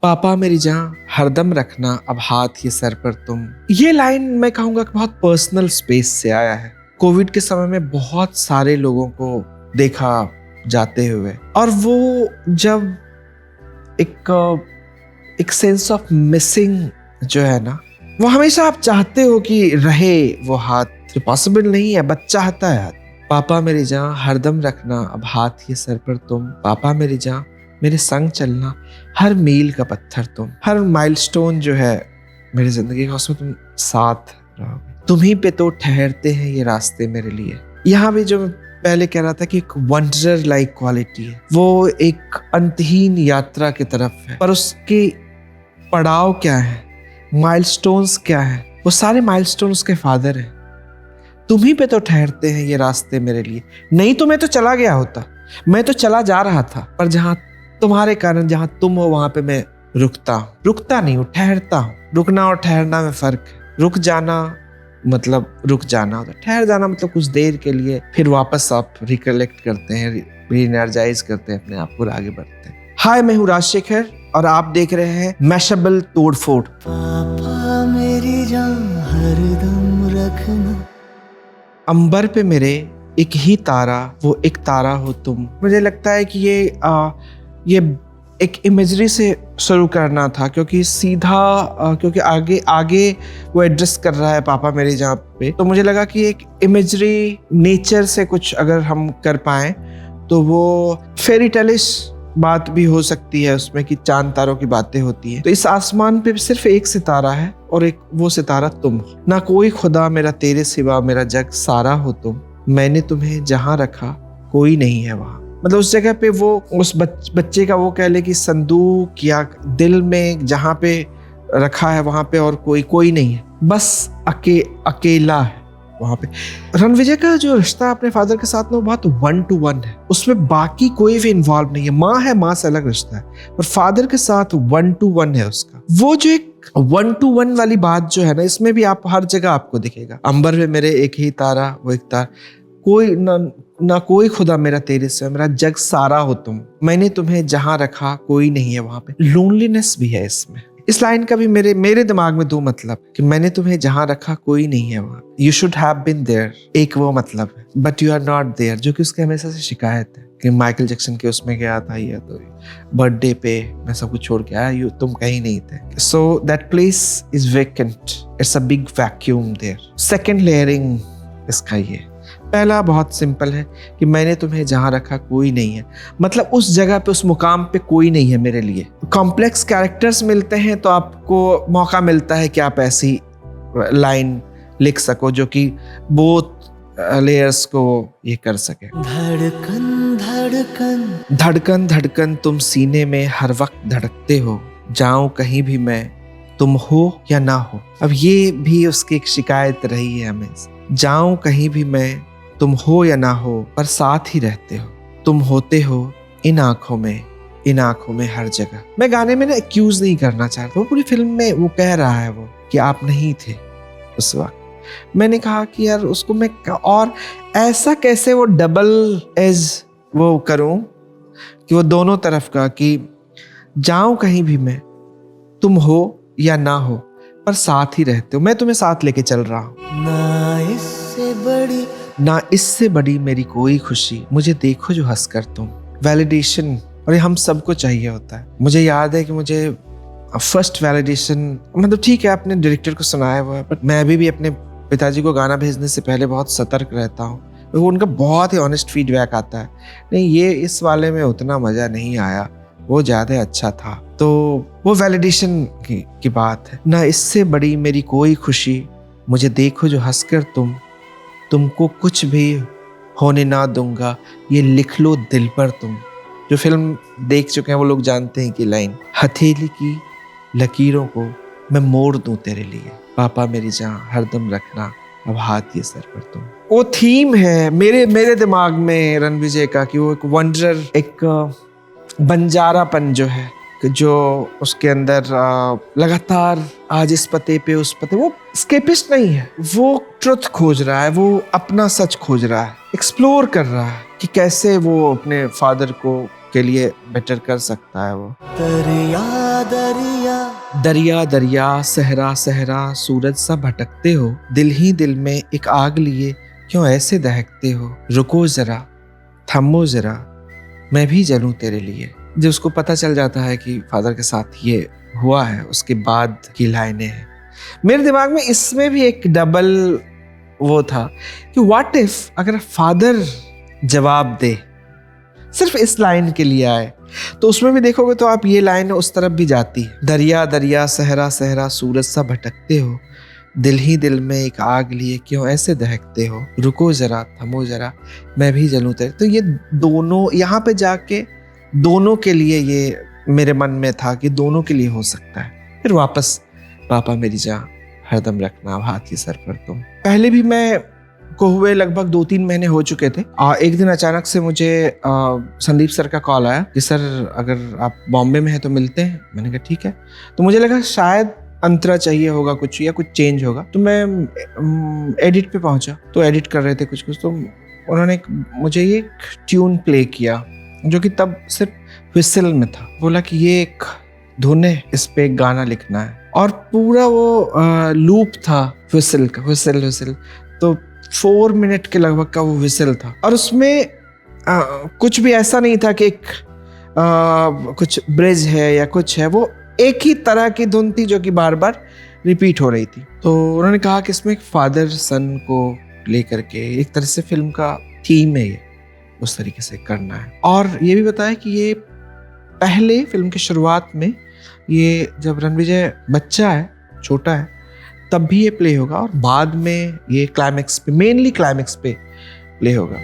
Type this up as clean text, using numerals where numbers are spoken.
पापा मेरी जान हरदम रखना अब हाथ ये सर पर तुम। ये लाइन मैं कहूँगा कि बहुत पर्सनल स्पेस से आया है। कोविड के समय में बहुत सारे लोगों को देखा जाते हुए, और वो जब एक सेंस ऑफ मिसिंग जो है ना, वो हमेशा आप चाहते हो कि रहे वो हाथ, जो पॉसिबल नहीं है बट चाहता है हाथ। पापा मेरी जान हरदम रखना अब हाथ ये सर पर तुम। पापा मेरी जान मेरे संग चलना हर मील का पत्थर तुम। हर माइलस्टोन जो है मेरी जिंदगी का, उसमें तुम साथ रहोगे। तुम्हीं पे तो ठहरते हैं ये रास्ते मेरे लिए। यहाँ भी जो मैं पहले कह रहा था कि एक वंडरर लाइक क्वालिटी है, वो एक अंतहीन यात्रा की तरफ है, पर उसके पड़ाव क्या है, माइलस्टोन्स क्या है, वो सारे माइलस्टोन उसके फादर हैं। तुम्हीं पे तो ठहरते हैं ये रास्ते मेरे लिए। नहीं तो मैं तो चला गया होता, मैं तो चला जा रहा था, पर जहां तुम्हारे कारण जहां तुम हो वहां पे मैं रुकता नहीं हूँ, ठहरता हूँ। रुकना और ठहरना में फर्क है। रुक जाना मतलब रुक जाना, तो ठहर जाना मतलब कुछ देर के लिए, फिर वापस आप रिकलेक्ट करते हैं, रीएनर्जाइज करते हैं अपने आप को, आगे बढ़ते हैं। हाय, मैं हूँ राजशेखर और आप देख रहे हैं मैशेबल तोड़फोड़। पापा मेरी जान हरदम रखना। अंबर पे मेरे एक ही तारा, वो एक तारा हो तुम। मुझे लगता है कि ये एक इमेजरी से शुरू करना था, क्योंकि क्योंकि आगे वो एड्रेस कर रहा है पापा मेरे जहाँ पे, तो मुझे लगा कि एक इमेजरी नेचर से कुछ अगर हम कर पाए तो वो फेरी टेलिश बात भी हो सकती है उसमें, कि चांद तारों की बातें होती हैं। तो इस आसमान पे सिर्फ एक सितारा है और एक वो सितारा तुम हो। ना कोई खुदा मेरा तेरे सिवा, मेरा जग सारा हो तुम। मैंने तुम्हें जहाँ रखा कोई नहीं है वहाँ। मतलब उस जगह पे वो उस बच्चे का वो कह ले कि संदूक या दिल में जहाँ पे रखा है वहाँ पे और कोई नहीं है, बस अकेला है वहाँ पे। रणविजय का जो रिश्ता अपने फादर के साथ में वो बहुत 1 to 1 है, उसमें बाकी कोई भी इन्वॉल्व नहीं है। माँ है, माँ से अलग रिश्ता है, पर फादर के साथ 1 to 1 है उसका। वो जो एक 1 to 1 वाली बात जो है ना, इसमें भी आप हर जगह आपको दिखेगा। अंबर में मेरे एक ही तारा, वो एक तारा, कोई ना कोई खुदा मेरा तेरे से, मेरा जग सारा हो तुम। मैंने तुम्हें जहां रखा कोई नहीं है वहां पे। लोनलीनेस भी है इसमें। इस लाइन का भी मेरे दिमाग में दो मतलब, कि मैंने तुम्हें जहां रखा कोई नहीं है वहां। You should have been there, एक वो मतलब है, but you are not there, जो कि उसके हमेशा से शिकायत है कि माइकल जैक्सन के उसमें गया था, ये तो बर्थडे पे मैं सब कुछ छोड़ के आया, तुम कहीं नहीं थे। So that place is vacant, it's a big vacuum there. Second layering इसका ये। पहला बहुत सिंपल है कि मैंने तुम्हें जहां रखा कोई नहीं है, मतलब उस जगह पे, उस मुकाम पे कोई नहीं है मेरे लिए। कॉम्प्लेक्स कैरेक्टर्स मिलते हैं तो आपको मौका मिलता है कि आप ऐसी लाइन लिख सको जो कि बोथ लेयर्स को ये कर सके। धड़कन धड़कन धड़कन धड़कन तुम सीने में हर वक्त धड़कते हो, जाऊं कहीं भी मैं, तुम हो या ना हो। अब ये भी उसकी एक शिकायत रही है हमें। जाऊं कहीं भी मैं, तुम हो या ना हो, पर साथ ही रहते हो। तुम होते हो इन आंखों में हर जगह। मैं गाने में ना एक्यूज नहीं करना चाहता, वो पूरी फिल्म में वो कह रहा है वो कि आप नहीं थे उस वक्त। मैंने कहा कि यार उसको मैं और ऐसा कैसे वो डबल एज वो करूं कि वो दोनों तरफ का, कि जाऊं कहीं भी मैं, तुम हो या ना हो, पर साथ ही रहते हो। मैं तुम्हें साथ लेके चल रहा हूँ। ना इससे बड़ी मेरी कोई खुशी, मुझे देखो जो हंस कर तुम। वैलिडेशन, और ये हम सबको चाहिए होता है। मुझे याद है कि मुझे फर्स्ट वैलिडेशन, मतलब ठीक है अपने डायरेक्टर को सुनाया हुआ है, बट मैं अभी भी अपने पिताजी को गाना भेजने से पहले बहुत सतर्क रहता हूँ। वो उनका बहुत ही ऑनेस्ट फीडबैक आता है, नहीं ये इस वाले में उतना मज़ा नहीं आया, वो ज़्यादा अच्छा था। तो वो वैलिडेशन की बात है। ना इससे बड़ी मेरी कोई खुशी, मुझे देखो जो हंसकर तुमको कुछ भी होने ना दूंगा, ये लिख लो दिल पर तुम। जो फिल्म देख चुके हैं वो लोग जानते हैं कि लाइन, हथेली की लकीरों को मैं मोड़ दूं तेरे लिए, पापा मेरी जान हरदम रखना अब हाथ ये सर पर तुम। वो थीम है मेरे दिमाग में रणविजय का, कि वो एक वंडरर, एक बंजारापन जो है, जो उसके अंदर लगातार आज इस पते पे उस पते, वो स्केपिस्ट नहीं है, वो ट्रुथ खोज रहा है, वो अपना सच खोज रहा है, एक्सप्लोर कर रहा है कि कैसे वो अपने फादर को के लिए बेटर कर सकता है। वो तर याद दरिया दरिया दरिया सहरा सहरा सूरज सा भटकते हो, दिल ही दिल में एक आग लिए क्यों ऐसे दहकते हो, रुको जरा थमो जरा मैं भी जलूं तेरे लिए। जब उसको पता चल जाता है कि फादर के साथ ये हुआ है, उसके बाद की लाइनें हैं। मेरे दिमाग में इसमें भी एक डबल वो था कि व्हाट इफ अगर फादर जवाब दे, सिर्फ इस लाइन के लिए आए, तो उसमें भी देखोगे तो आप ये लाइन उस तरफ भी जाती है। दरिया दरिया सहरा सहरा सूरज सा भटकते हो, दिल ही दिल में एक आग लिए क्यों ऐसे दहकते हो, रुको जरा थमो जरा मैं भी जलूं तेरे। तो ये दोनों यहाँ पे जाके दोनों के लिए ये मेरे मन में था कि दोनों के लिए हो सकता है। फिर वापस पापा मेरी जान हरदम रखना हाथ ही सर पर तुम। पहले भी मैं को हुए लगभग 2-3 महीने हो चुके थे। एक दिन अचानक से मुझे संदीप सर का कॉल आया कि सर अगर आप बॉम्बे में हैं तो मिलते हैं। मैंने कहा ठीक है। तो मुझे लगा शायद अंतरा चाहिए होगा कुछ या कुछ चेंज होगा, तो मैं एडिट पे पहुंचा। तो एडिट कर रहे थे कुछ तो उन्होंने मुझे ये ट्यून प्ले किया जो कि तब सिर्फ विसल में था। बोला कि ये एक धुन है, इस पे एक गाना लिखना है, और पूरा वो लूप था विसल का, विसल। तो 4 मिनट के लगभग का वो विसल था, और उसमें कुछ भी ऐसा नहीं था कि एक कुछ ब्रिज है या कुछ है। वो एक ही तरह की धुन थी जो कि बार बार रिपीट हो रही थी। तो उन्होंने कहा कि इसमें एक फादर सन को लेकर के एक तरह से फिल्म का थीम है, ये उस तरीके से करना है। और ये भी बताया कि ये पहले फिल्म की शुरुआत में, ये जब रणविजय बच्चा है, छोटा है, तब भी ये प्ले होगा, और बाद में ये क्लाइमेक्स पे, मेनली क्लाइमेक्स पे प्ले होगा।